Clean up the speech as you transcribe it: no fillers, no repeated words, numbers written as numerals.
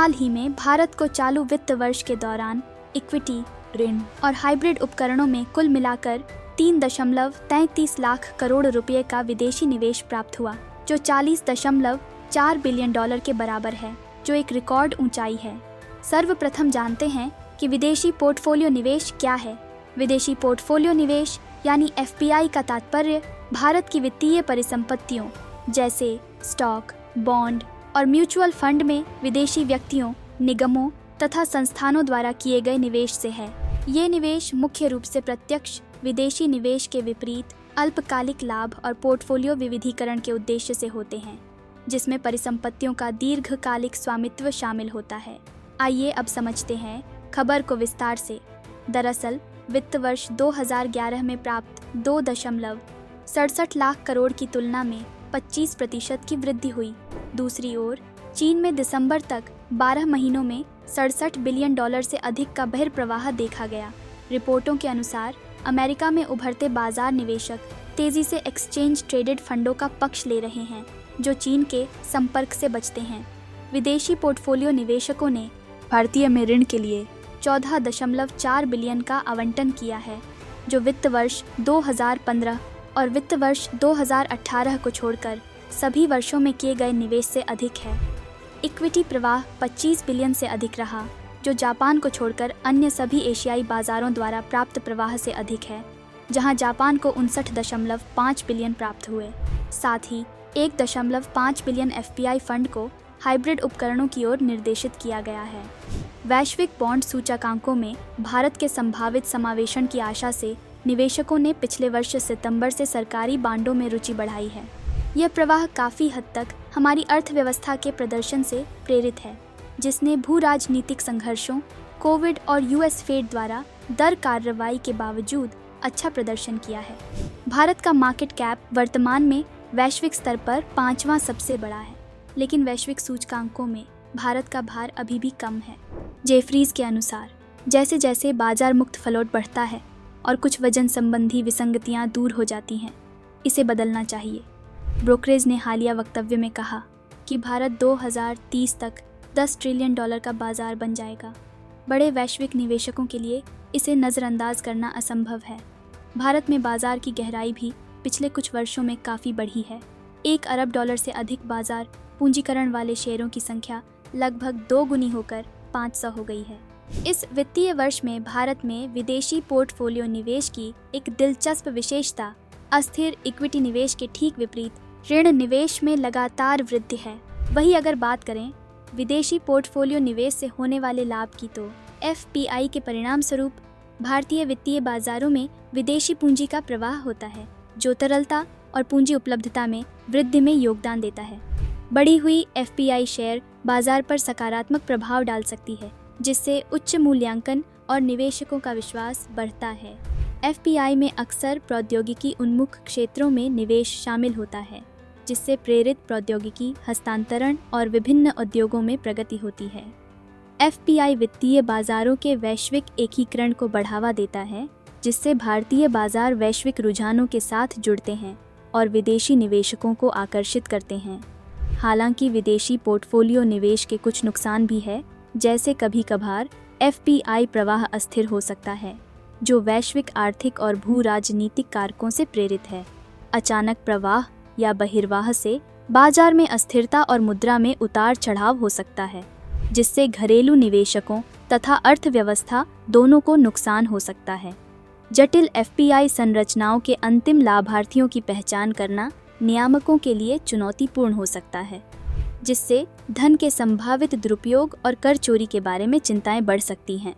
हाल ही में भारत को चालू वित्त वर्ष के दौरान इक्विटी, ऋण और हाइब्रिड उपकरणों में कुल मिलाकर 3.33 लाख करोड़ रुपए का विदेशी निवेश प्राप्त हुआ, जो $40.4 बिलियन के बराबर है, जो एक रिकॉर्ड ऊंचाई है। सर्वप्रथम जानते हैं कि विदेशी पोर्टफोलियो निवेश क्या है। विदेशी पोर्टफोलियो निवेश यानी FPI का तात्पर्य भारत की वित्तीय परिसंपत्तियों जैसे स्टॉक, बॉन्ड और म्यूचुअल फंड में विदेशी व्यक्तियों, निगमों तथा संस्थानों द्वारा किए गए निवेश से है। ये निवेश मुख्य रूप से प्रत्यक्ष विदेशी निवेश के विपरीत अल्पकालिक लाभ और पोर्टफोलियो विविधीकरण के उद्देश्य से होते हैं, जिसमें परिसंपत्तियों का दीर्घकालिक स्वामित्व शामिल होता है। आइए अब समझते हैं खबर को विस्तार से। दरअसल वित्त वर्ष 2011 में प्राप्त 2.67 लाख करोड़ की तुलना में 25% की वृद्धि हुई। दूसरी ओर चीन में दिसंबर तक 12 महीनों में $67 बिलियन से अधिक का बहिर्प्रवाह देखा गया। रिपोर्टों के अनुसार अमेरिका में उभरते बाजार निवेशक तेजी से एक्सचेंज ट्रेडेड फंडों का पक्ष ले रहे हैं, जो चीन के संपर्क से बचते हैं। विदेशी पोर्टफोलियो निवेशकों ने भारतीय में ऋण के लिए 14.4 बिलियन का आवंटन किया है, जो वित्त वर्ष 2015 और वित्त वर्ष 2018 को छोड़कर सभी वर्षों में किए गए निवेश से अधिक है। इक्विटी प्रवाह 25 बिलियन से अधिक रहा, जो जापान को छोड़कर अन्य सभी एशियाई बाजारों द्वारा प्राप्त प्रवाह से अधिक है, जहां जापान को 59.5 बिलियन प्राप्त हुए। साथ ही 1.5 बिलियन FPI फंड को हाइब्रिड उपकरणों की ओर निर्देशित किया गया है। वैश्विक बॉन्ड सूचकांकों में भारत के संभावित समावेशन की आशा से निवेशकों ने पिछले वर्ष सितंबर से सरकारी बांडों में रुचि बढ़ाई है। यह प्रवाह काफ़ी हद तक हमारी अर्थव्यवस्था के प्रदर्शन से प्रेरित है, जिसने भू राजनीतिक संघर्षों, कोविड और US फेड द्वारा दर कार्रवाई के बावजूद अच्छा प्रदर्शन किया है। भारत का मार्केट कैप वर्तमान में वैश्विक स्तर पर 5वां सबसे बड़ा है, लेकिन वैश्विक सूचकांकों में भारत का भार अभी भी कम है। जेफरीज के अनुसार जैसे जैसे बाजार मुक्त फ्लोट बढ़ता है और कुछ वजन संबंधी विसंगतियां दूर हो जाती हैं, इसे बदलना चाहिए। ब्रोकरेज ने हालिया वक्तव्य में कहा कि भारत 2030 तक $10 ट्रिलियन का बाजार बन जाएगा। बड़े वैश्विक निवेशकों के लिए इसे नज़रअंदाज करना असंभव है। भारत में बाजार की गहराई भी पिछले कुछ वर्षों में काफ़ी बढ़ी है। $1 अरब से अधिक बाजार पूंजीकरण वाले शेयरों की संख्या लगभग 2 गुनी होकर 500 हो गई है। इस वित्तीय वर्ष में भारत में विदेशी पोर्टफोलियो निवेश की एक दिलचस्प विशेषता अस्थिर इक्विटी निवेश के ठीक विपरीत ऋण निवेश में लगातार वृद्धि है। वहीं अगर बात करें विदेशी पोर्टफोलियो निवेश से होने वाले लाभ की, तो FPI के परिणाम स्वरूप भारतीय वित्तीय बाजारों में विदेशी पूंजी का प्रवाह होता है, जो तरलता और पूंजी उपलब्धता में वृद्धि में योगदान देता है। बढ़ी हुई FPI शेयर बाजार पर सकारात्मक प्रभाव डाल सकती है, जिससे उच्च मूल्यांकन और निवेशकों का विश्वास बढ़ता है। FPI में अक्सर प्रौद्योगिकी उन्मुख क्षेत्रों में निवेश शामिल होता है, जिससे प्रेरित प्रौद्योगिकी हस्तांतरण और विभिन्न उद्योगों में प्रगति होती है। FPI वित्तीय बाजारों के वैश्विक एकीकरण को बढ़ावा देता है, जिससे भारतीय बाजार वैश्विक रुझानों के साथ जुड़ते हैं और विदेशी निवेशकों को आकर्षित करते हैं। हालांकि विदेशी पोर्टफोलियो निवेश के कुछ नुकसान भी है, जैसे कभी कभार FPI प्रवाह अस्थिर हो सकता है, जो वैश्विक आर्थिक और भू राजनीतिक कारकों से प्रेरित है। अचानक प्रवाह या बहिर्वाह से बाजार में अस्थिरता और मुद्रा में उतार चढ़ाव हो सकता है, जिससे घरेलू निवेशकों तथा अर्थव्यवस्था दोनों को नुकसान हो सकता है। जटिल FPI संरचनाओं के अंतिम लाभार्थियों की पहचान करना नियामकों के लिए चुनौतीपूर्ण हो सकता है, जिससे धन के संभावित दुरुपयोग और कर चोरी के बारे में चिंताएं बढ़ सकती हैं।